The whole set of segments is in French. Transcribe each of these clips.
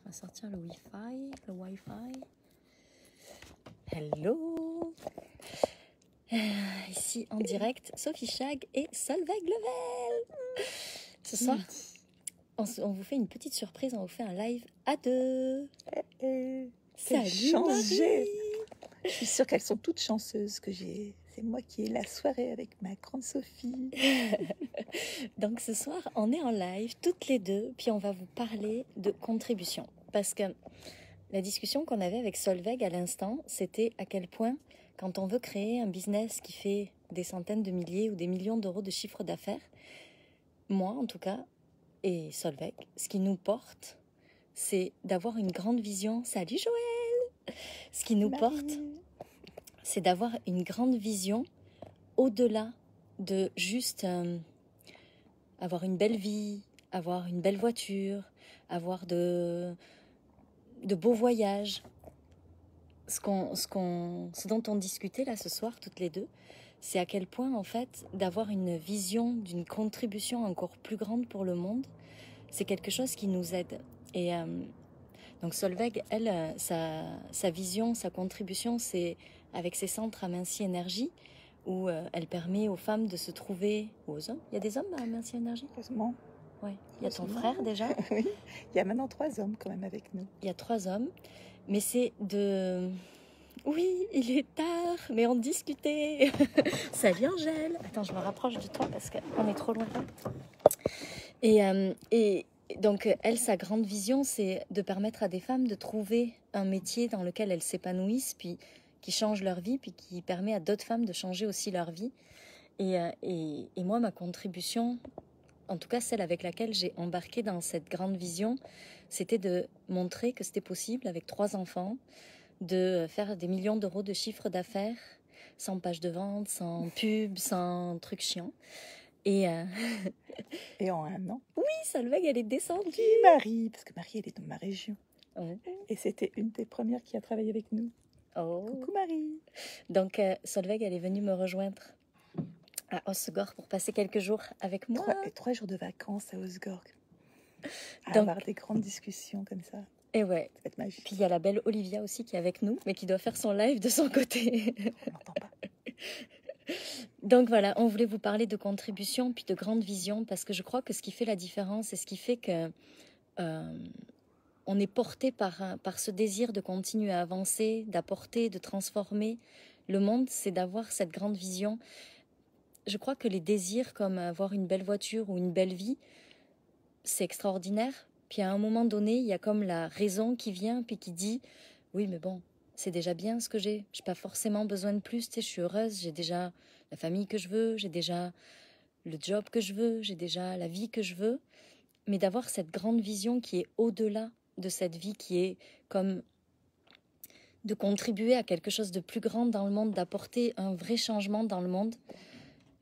On va sortir le Wi-Fi. Hello. Ici en direct, Sophie Chag et Solveig Level. Ce soir, on vous fait une petite surprise, on vous fait un live à deux. Salut Marie. Je suis sûre qu'elles sont toutes chanceuses que c'est moi qui ai la soirée avec ma grande Sophie. Donc ce soir, on est en live toutes les deux, puis on va vous parler de contribution. Parce que la discussion qu'on avait avec Solveig à l'instant, c'était à quel point, quand on veut créer un business qui fait des centaines de milliers ou des millions d'euros de chiffre d'affaires, moi en tout cas, et Solveig, ce qui nous porte, c'est d'avoir une grande vision. Salut Joël! Ce qui nous porte, c'est d'avoir une grande vision au-delà de juste avoir une belle vie, avoir une belle voiture, avoir de beaux voyages. Ce dont on discutait là ce soir toutes les deux, c'est à quel point en fait d'avoir une vision d'une contribution encore plus grande pour le monde, c'est quelque chose qui nous aide. Et donc Solveig, elle, sa vision, sa contribution, c'est avec ses centres Aminci Énergie, où elle permet aux femmes de se trouver, ou aux hommes. Il y a des hommes à Aminci Énergie ? Heureusement. Oui. Il y a ton frère déjà ? Oui, il y a maintenant 3 hommes quand même avec nous. Il y a 3 hommes, mais c'est de... Oui, il est tard, mais on discutait. Salut Angèle. Attends, je me rapproche de toi parce qu'on est trop loin. Et donc, elle, sa grande vision, c'est de permettre à des femmes de trouver un métier dans lequel elles s'épanouissent, puis qui change leur vie, puis qui permet à d'autres femmes de changer aussi leur vie. Et moi, ma contribution, en tout cas celle avec laquelle j'ai embarqué dans cette grande vision, c'était de montrer que c'était possible avec 3 enfants, de faire des millions d'euros de chiffre d'affaires, sans page de vente, sans pub, sans trucs chiants. Et en un an. Oui, Solveig, elle est descendue. Marie, parce que Marie, elle est dans ma région. Oh. Et c'était une des premières qui a travaillé avec nous. Oh. Coucou Marie. Donc Solveig, elle est venue me rejoindre à Osgore pour passer quelques jours avec moi. 3 jours de vacances à Osgore. Donc, avoir des grandes discussions comme ça. Et ouais. Ça va être magique. Puis il y a la belle Olivia aussi qui est avec nous, mais qui doit faire son live de son côté. On n'entend pas. Donc voilà, on voulait vous parler de contribution puis de grande vision, parce que je crois que ce qui fait la différence et ce qui fait que on est porté par ce désir de continuer à avancer, d'apporter, de transformer le monde, c'est d'avoir cette grande vision. Je crois que les désirs comme avoir une belle voiture ou une belle vie, c'est extraordinaire. Puis à un moment donné, il y a comme la raison qui vient puis qui dit « Oui, mais bon, c'est déjà bien ce que j'ai. Je n'ai pas forcément besoin de plus. Tu sais, je suis heureuse, j'ai déjà la famille que je veux, j'ai déjà le job que je veux, j'ai déjà la vie que je veux. » Mais d'avoir cette grande vision qui est au-delà de cette vie, qui est comme de contribuer à quelque chose de plus grand dans le monde, d'apporter un vrai changement dans le monde,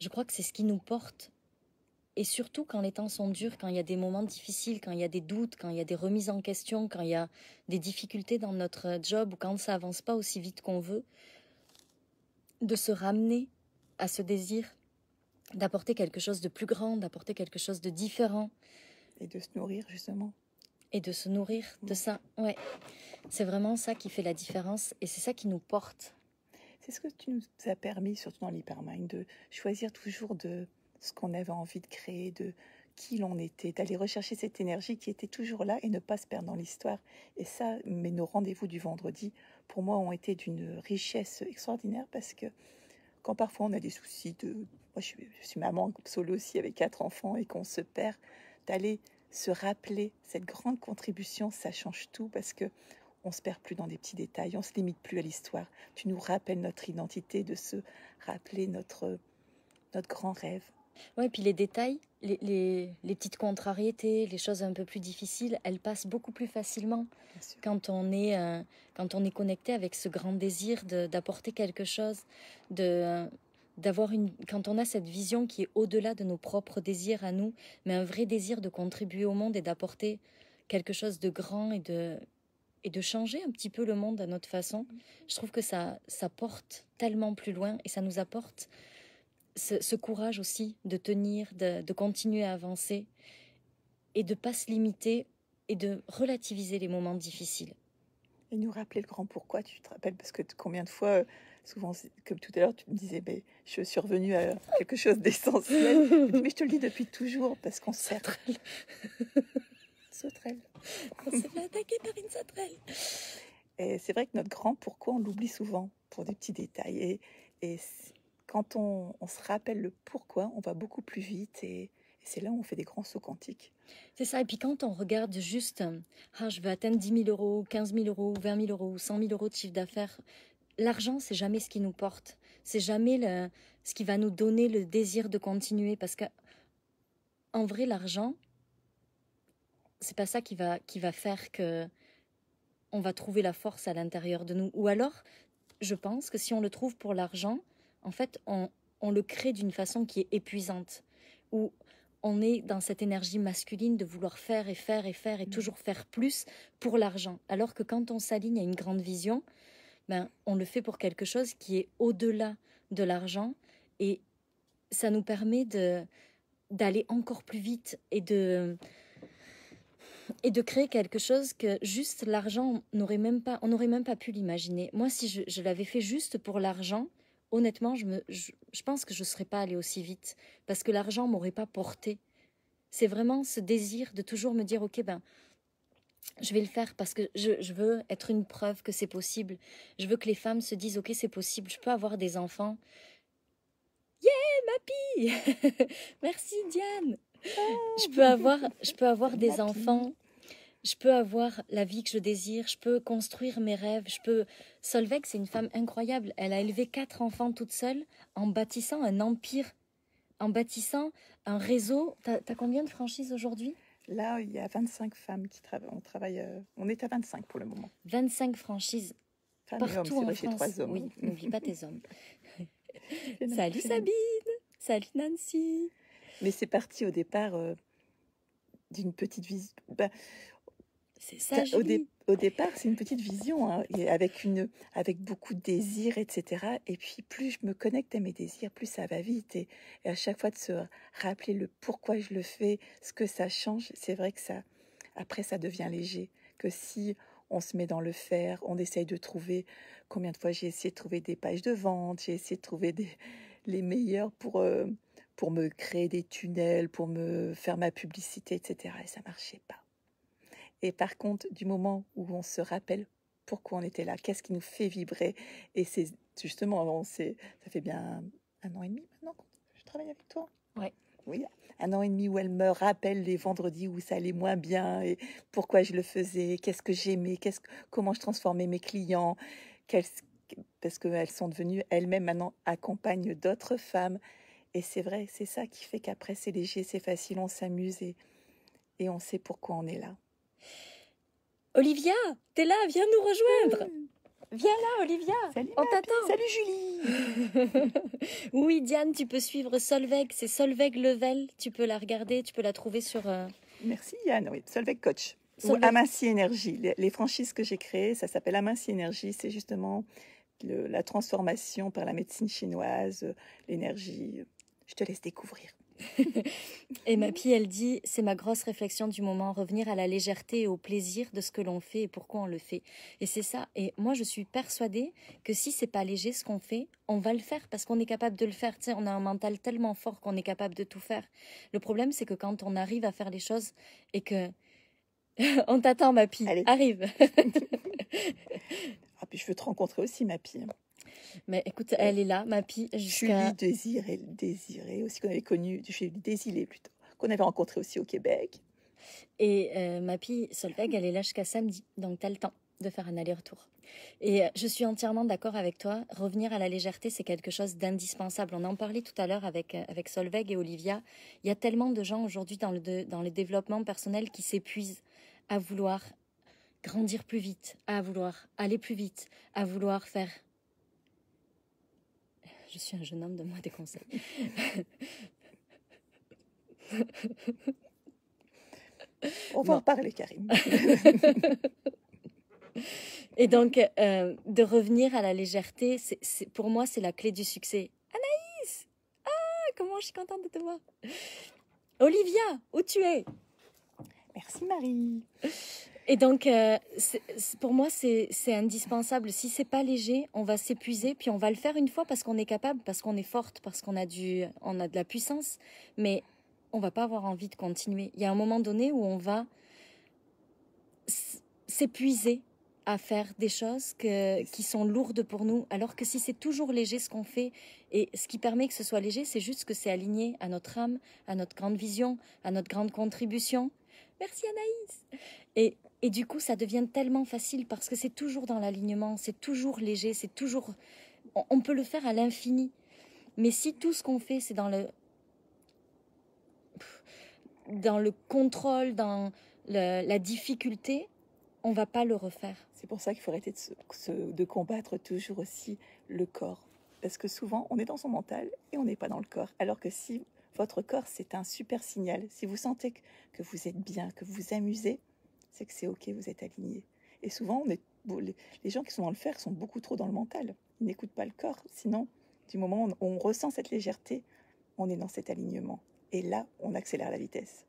je crois que c'est ce qui nous porte. Et surtout quand les temps sont durs, quand il y a des moments difficiles, quand il y a des doutes, quand il y a des remises en question, quand il y a des difficultés dans notre job ou quand ça avance pas aussi vite qu'on veut, de se ramener à ce désir d'apporter quelque chose de plus grand, d'apporter quelque chose de différent. Et de se nourrir justement. Et de se nourrir de ça, ouais. C'est vraiment ça qui fait la différence et c'est ça qui nous porte. C'est ce que tu nous as permis, surtout dans l'Hypermind, de choisir toujours de ce qu'on avait envie de créer, de qui l'on était, d'aller rechercher cette énergie qui était toujours là et ne pas se perdre dans l'histoire. Et ça, mais nos rendez-vous du vendredi, pour moi, ont été d'une richesse extraordinaire parce que quand parfois on a des soucis moi, je suis maman solo aussi avec 4 enfants et qu'on se perd, d'aller se rappeler cette grande contribution, ça change tout parce que on se perd plus dans des petits détails, on se limite plus à l'histoire. Tu nous rappelles notre identité, de se rappeler notre grand rêve. Ouais, puis les détails, les petites contrariétés, les choses un peu plus difficiles, elles passent beaucoup plus facilement quand on est connecté avec ce grand désir d'apporter quelque chose, quand on a cette vision qui est au-delà de nos propres désirs à nous, mais un vrai désir de contribuer au monde et d'apporter quelque chose de grand et de changer un petit peu le monde à notre façon. Je trouve que ça porte tellement plus loin et ça nous apporte ce courage aussi de tenir, de continuer à avancer et de ne pas se limiter et de relativiser les moments difficiles. Et nous rappeler le grand pourquoi, tu te rappelles, parce que combien de fois, souvent, comme tout à l'heure, tu me disais, mais je suis revenue à quelque chose d'essentiel. Je dis, mais je te le dis depuis toujours, parce qu'on se perd. Sauterelle. On s'est fait attaquer par une sauterelle. Et c'est vrai que notre grand pourquoi, on l'oublie souvent pour des petits détails. Et quand on se rappelle le pourquoi, on va beaucoup plus vite et c'est là où on fait des grands sauts quantiques. C'est ça, et puis quand on regarde juste, je veux atteindre 10 000 euros, 15 000 euros, 20 000 euros, 100 000 euros de chiffre d'affaires, l'argent, c'est jamais ce qui nous porte. C'est jamais ce qui va nous donner le désir de continuer. Parce qu'en vrai, l'argent, c'est pas ça qui va faire que on va trouver la force à l'intérieur de nous. Ou alors, je pense que si on le trouve pour l'argent, en fait, on le crée d'une façon qui est épuisante. Où on est dans cette énergie masculine de vouloir faire et faire et faire et toujours faire plus pour l'argent. Alors que quand on s'aligne à une grande vision, on le fait pour quelque chose qui est au-delà de l'argent et ça nous permet d'aller encore plus vite et de créer quelque chose que juste l'argent, on n'aurait même pas pu l'imaginer. Moi, si je l'avais fait juste pour l'argent, honnêtement, je pense que je ne serais pas allée aussi vite parce que l'argent ne m'aurait pas porté. C'est vraiment ce désir de toujours me dire, ok, je vais le faire parce que je veux être une preuve que c'est possible. Je veux que les femmes se disent, ok, c'est possible, je peux avoir des enfants. Yeah, Mappy. Merci, Diane. Je peux avoir des enfants. Je peux avoir la vie que je désire, je peux construire mes rêves, Solveig, c'est une femme incroyable. Elle a élevé 4 enfants toute seule en bâtissant un empire, en bâtissant un réseau. T'as combien de franchises aujourd'hui ? Là, il y a 25 femmes qui travaillent. On est à 25 pour le moment. 25 franchises Femmes partout et hommes, en c'est vrai, j'ai France. 3 hommes. Oui, n'oublie pas tes hommes. Salut Sabine, salut Nancy. Mais c'est parti au départ d'une petite vision. C'est ça, Julie. Au départ, c'est une petite vision, hein, et avec beaucoup de désirs, etc. Et puis, plus je me connecte à mes désirs, plus ça va vite. Et à chaque fois, de se rappeler le pourquoi je le fais, ce que ça change, c'est vrai que après, ça devient léger. Que si on se met dans le faire, on essaye de trouver... Combien de fois j'ai essayé de trouver des pages de vente, j'ai essayé de trouver les meilleurs pour me créer des tunnels, pour me faire ma publicité, etc. Et ça marchait pas. Et par contre, du moment où on se rappelle pourquoi on était là, qu'est-ce qui nous fait vibrer, et c'est justement, ça fait bien 1 an et demi maintenant que je travaille avec toi. Ouais. Oui, 1 an et demi où elle me rappelle les vendredis où ça allait moins bien, et pourquoi je le faisais, qu'est-ce que j'aimais, comment je transformais mes clients, parce qu'elles sont devenues elles-mêmes maintenant accompagnent d'autres femmes. Et c'est vrai, c'est ça qui fait qu'après c'est léger, c'est facile, on s'amuse et on sait pourquoi on est là. Olivia, t'es là, viens nous rejoindre. Viens là, Olivia. Salut, on t'attend. Salut Julie. Oui, Diane, tu peux suivre Solveig. C'est Solveig Level. Tu peux la regarder, tu peux la trouver sur... Merci Yann, oui, Solveig Coach. Ou Aminci Énergie. Les franchises que j'ai créées, ça s'appelle Aminci Énergie. C'est justement la transformation par la médecine chinoise, l'énergie. Je te laisse découvrir. Et Mappy, elle dit, c'est ma grosse réflexion du moment, revenir à la légèreté et au plaisir de ce que l'on fait et pourquoi on le fait. Et c'est ça. Et moi, je suis persuadée que si c'est pas léger ce qu'on fait, on va le faire parce qu'on est capable de le faire. Tu sais, on a un mental tellement fort qu'on est capable de tout faire. Le problème, c'est que quand on arrive à faire les choses et que on t'attend, Mappy. Allez. Arrive. Ah, puis je veux te rencontrer aussi, Mappy. Mais écoute, elle est là, Mappy. Julie Désirée aussi, qu'on avait connue, Julie Désilée plutôt, qu'on avait rencontré aussi au Québec. Et Mappy, Solveig, elle est là jusqu'à samedi, donc tu as le temps de faire un aller-retour. Et je suis entièrement d'accord avec toi, revenir à la légèreté, c'est quelque chose d'indispensable. On en parlait tout à l'heure avec Solveig et Olivia. Il y a tellement de gens aujourd'hui dans le développement personnel qui s'épuisent à vouloir grandir plus vite, à vouloir aller plus vite, à vouloir faire... Je suis un jeune homme, donne-moi des conseils. On va en parler, Karim. Et donc, de revenir à la légèreté, pour moi, c'est la clé du succès. Anaïs! Ah, comment je suis contente de te voir. Olivia, où tu es? Merci Marie. Et donc, pour moi, c'est indispensable. Si c'est pas léger, on va s'épuiser, puis on va le faire une fois parce qu'on est capable, parce qu'on est forte, parce qu'on a de la puissance, mais on va pas avoir envie de continuer. Il y a un moment donné où on va s'épuiser à faire des choses qui sont lourdes pour nous, alors que si c'est toujours léger ce qu'on fait, et ce qui permet que ce soit léger, c'est juste que c'est aligné à notre âme, à notre grande vision, à notre grande contribution. Merci Anaïs. Et du coup, ça devient tellement facile parce que c'est toujours dans l'alignement, c'est toujours léger, c'est toujours... On peut le faire à l'infini. Mais si tout ce qu'on fait, c'est dans le contrôle, dans la difficulté, on va pas le refaire. C'est pour ça qu'il faut arrêter de combattre toujours aussi le corps. Parce que souvent, on est dans son mental et on n'est pas dans le corps. Alors que si votre corps, c'est un super signal, si vous sentez que vous êtes bien, que vous vous amusez, c'est que c'est OK, vous êtes aligné. Et souvent, les gens qui sont dans le faire sont beaucoup trop dans le mental. Ils n'écoutent pas le corps. Sinon, du moment où on ressent cette légèreté, on est dans cet alignement. Et là, on accélère la vitesse.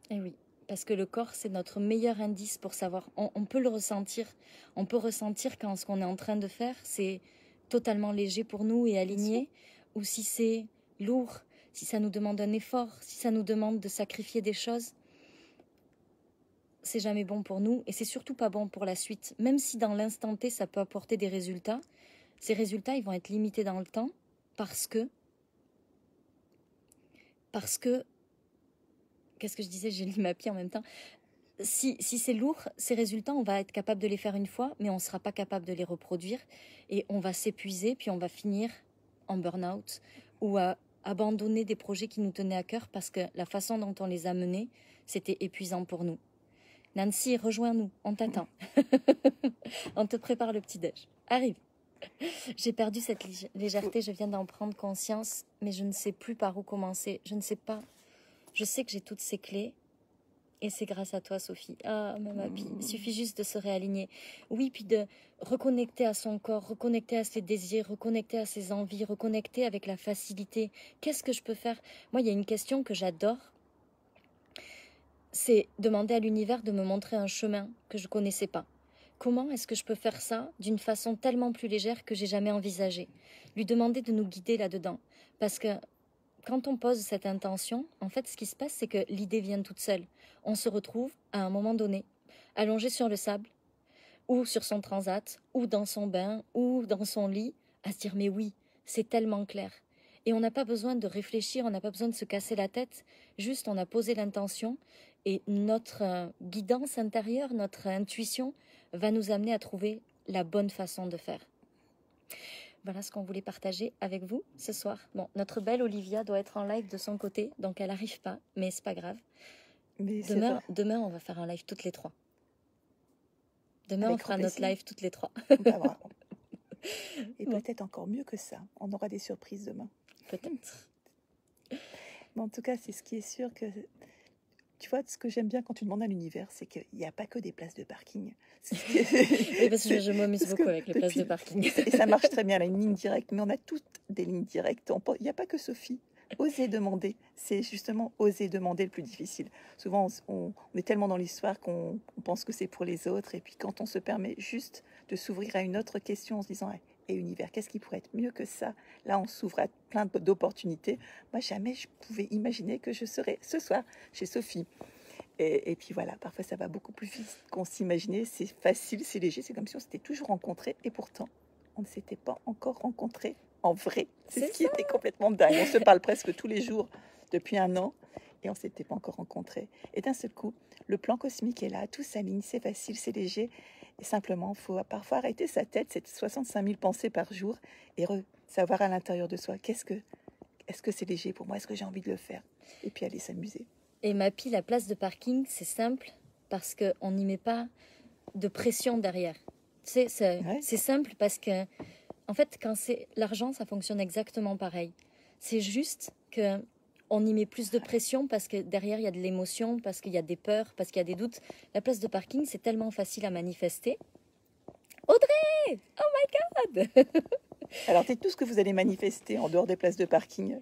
Eh oui, parce que le corps, c'est notre meilleur indice pour savoir. On peut le ressentir. On peut ressentir quand ce qu'on est en train de faire, c'est totalement léger pour nous et aligné, ou si c'est lourd, si ça nous demande un effort, si ça nous demande de sacrifier des choses. C'est jamais bon pour nous et c'est surtout pas bon pour la suite. Même si dans l'instant T, ça peut apporter des résultats, ces résultats, ils vont être limités dans le temps parce que, qu'est-ce que je disais? J'ai lu ma pie en même temps. Si c'est lourd, ces résultats, on va être capable de les faire une fois, mais on ne sera pas capable de les reproduire et on va s'épuiser, puis on va finir en burn-out ou à abandonner des projets qui nous tenaient à cœur parce que la façon dont on les a menés, c'était épuisant pour nous. Nancy, rejoins-nous, on t'attend. On te prépare le petit-déj. Arrive. J'ai perdu cette légèreté, je viens d'en prendre conscience, mais je ne sais plus par où commencer. Je ne sais pas. Je sais que j'ai toutes ces clés. Et c'est grâce à toi, Sophie. Ah, ma pie. Il suffit juste de se réaligner. Oui, puis de reconnecter à son corps, reconnecter à ses désirs, reconnecter à ses envies, reconnecter avec la facilité. Qu'est-ce que je peux faire? Moi, il y a une question que j'adore. C'est demander à l'univers de me montrer un chemin que je ne connaissais pas. Comment est-ce que je peux faire ça d'une façon tellement plus légère que j'ai jamais envisagée? Lui demander de nous guider là-dedans. Parce que quand on pose cette intention, en fait, ce qui se passe, c'est que l'idée vient toute seule. On se retrouve, à un moment donné, allongé sur le sable, ou sur son transat, ou dans son bain, ou dans son lit, à se dire « mais oui, c'est tellement clair ». Et on n'a pas besoin de réfléchir, on n'a pas besoin de se casser la tête, juste on a posé l'intention, et notre guidance intérieure, notre intuition, va nous amener à trouver la bonne façon de faire. Voilà ce qu'on voulait partager avec vous ce soir. Bon, notre belle Olivia doit être en live de son côté, donc elle n'arrive pas, mais c'est pas grave. Mais demain, on va faire un live toutes les trois. Demain, avec on fera notre live toutes les trois. Bah, et bon. Peut-être encore mieux que ça. On aura des surprises demain. Peut-être. Mais en tout cas, c'est ce qui est sûr que... Tu vois, ce que j'aime bien quand tu demandes à l'univers, c'est qu'il n'y a pas que des places de parking. Oui, parce que je m'amuse beaucoup avec les places de parking. Et ça marche très bien, là, une ligne directe. Mais on a toutes des lignes directes. Il n'y a pas que Sophie. Oser demander, c'est justement oser demander le plus difficile. Souvent, on est tellement dans l'histoire qu'on pense que c'est pour les autres. Et puis quand on se permet juste de s'ouvrir à une autre question en se disant et univers, qu'est-ce qui pourrait être mieux que ça? Là, on s'ouvre à plein d'opportunités. Moi, jamais je pouvais imaginer que je serais ce soir chez Sophie. Et puis voilà, parfois ça va beaucoup plus vite qu'on s'imaginait. C'est facile, c'est léger, c'est comme si on s'était toujours rencontrés. Et pourtant, on ne s'était pas encore rencontrés en vrai. C'est ce qui était complètement dingue. On se parle presque tous les jours depuis 1 an et on ne s'était pas encore rencontrés. Et d'un seul coup, le plan cosmique est là, tout s'aligne, c'est facile, c'est léger. Et simplement, il faut parfois arrêter sa tête, c'est 65 000 pensées par jour, et savoir à l'intérieur de soi, est-ce que c'est léger pour moi, est-ce que j'ai envie de le faire? Et puis aller s'amuser. Et ma pile, la place de parking, c'est simple, parce qu'on n'y met pas de pression derrière. C'est simple parce que, en fait, quand c'est l'argent, ça fonctionne exactement pareil. C'est juste que on y met plus de pression parce que derrière, il y a de l'émotion, parce qu'il y a des peurs, parce qu'il y a des doutes. La place de parking, c'est tellement facile à manifester. Audrey! Oh my God! Alors, c'est tout ce que vous allez manifester en dehors des places de parking.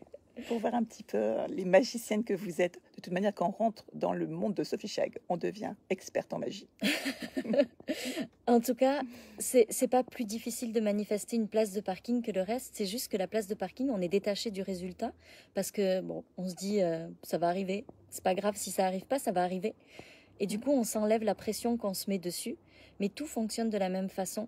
pour voir un petit peu les magiciennes que vous êtes. De toute manière, quand on rentre dans le monde de Sophie Chag, on devient experte en magie. En tout cas, c'est pas plus difficile de manifester une place de parking que le reste. C'est juste que la place de parking, on est détaché du résultat parce que bon, on se dit ça va arriver. C'est pas grave si ça arrive pas, ça va arriver. Et du coup, on s'enlève la pression qu'on se met dessus. Mais tout fonctionne de la même façon.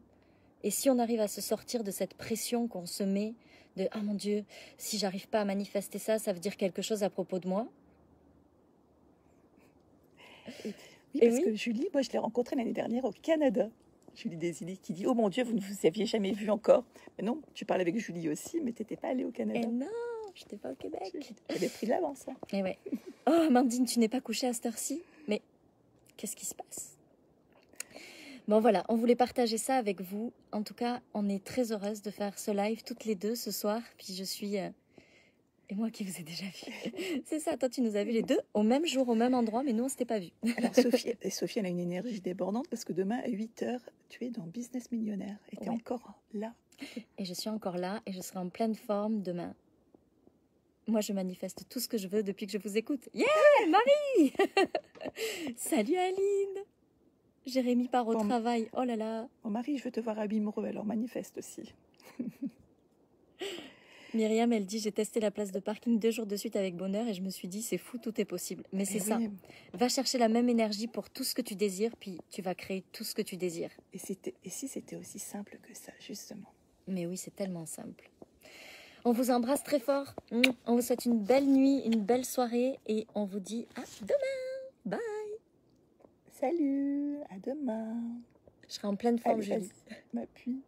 Et si on arrive à se sortir de cette pression qu'on se met de « Ah mon Dieu, si j'arrive pas à manifester ça, ça veut dire quelque chose à propos de moi. » Oui, parce que Julie, moi je l'ai rencontrée l'année dernière au Canada. Julie Desilets qui dit « Oh mon Dieu, vous ne vous aviez jamais vu encore. » Mais non, tu parles avec Julie aussi, mais tu n'étais pas allée au Canada. Et non, je n'étais pas au Québec. J'avais pris l'avance. Hein. Et ouais. Oh, Amandine, tu n'es pas couchée à cette heure-ci. Mais qu'est-ce qui se passe? Bon voilà, on voulait partager ça avec vous. En tout cas, on est très heureuse de faire ce live toutes les deux ce soir. Puis je suis... Et moi qui vous ai déjà vu. C'est ça, toi tu nous as vus les deux au même jour, au même endroit, mais nous on s'était pas vus. Alors Sophie, elle a une énergie débordante parce que demain à 8h, tu es dans Business Millionnaire. Et tu es encore là. Et je suis encore là et je serai en pleine forme demain. Moi je manifeste tout ce que je veux depuis que je vous écoute. Yeah, Marie. Salut Aline. Jérémy part au travail. Oh là là. Mon mari, je veux te voir à Bimereux, alors manifeste aussi. Myriam, elle dit, j'ai testé la place de parking 2 jours de suite avec bonheur et je me suis dit, c'est fou, tout est possible. Mais c'est ça. Va chercher la même énergie pour tout ce que tu désires, puis tu vas créer tout ce que tu désires. Et si c'était aussi simple que ça, justement. Mais oui, c'est tellement simple. On vous embrasse très fort. On vous souhaite une belle nuit, une belle soirée et on vous dit à demain. Bye. Salut, à demain. Je serai en pleine forme, Julie. M'appuie.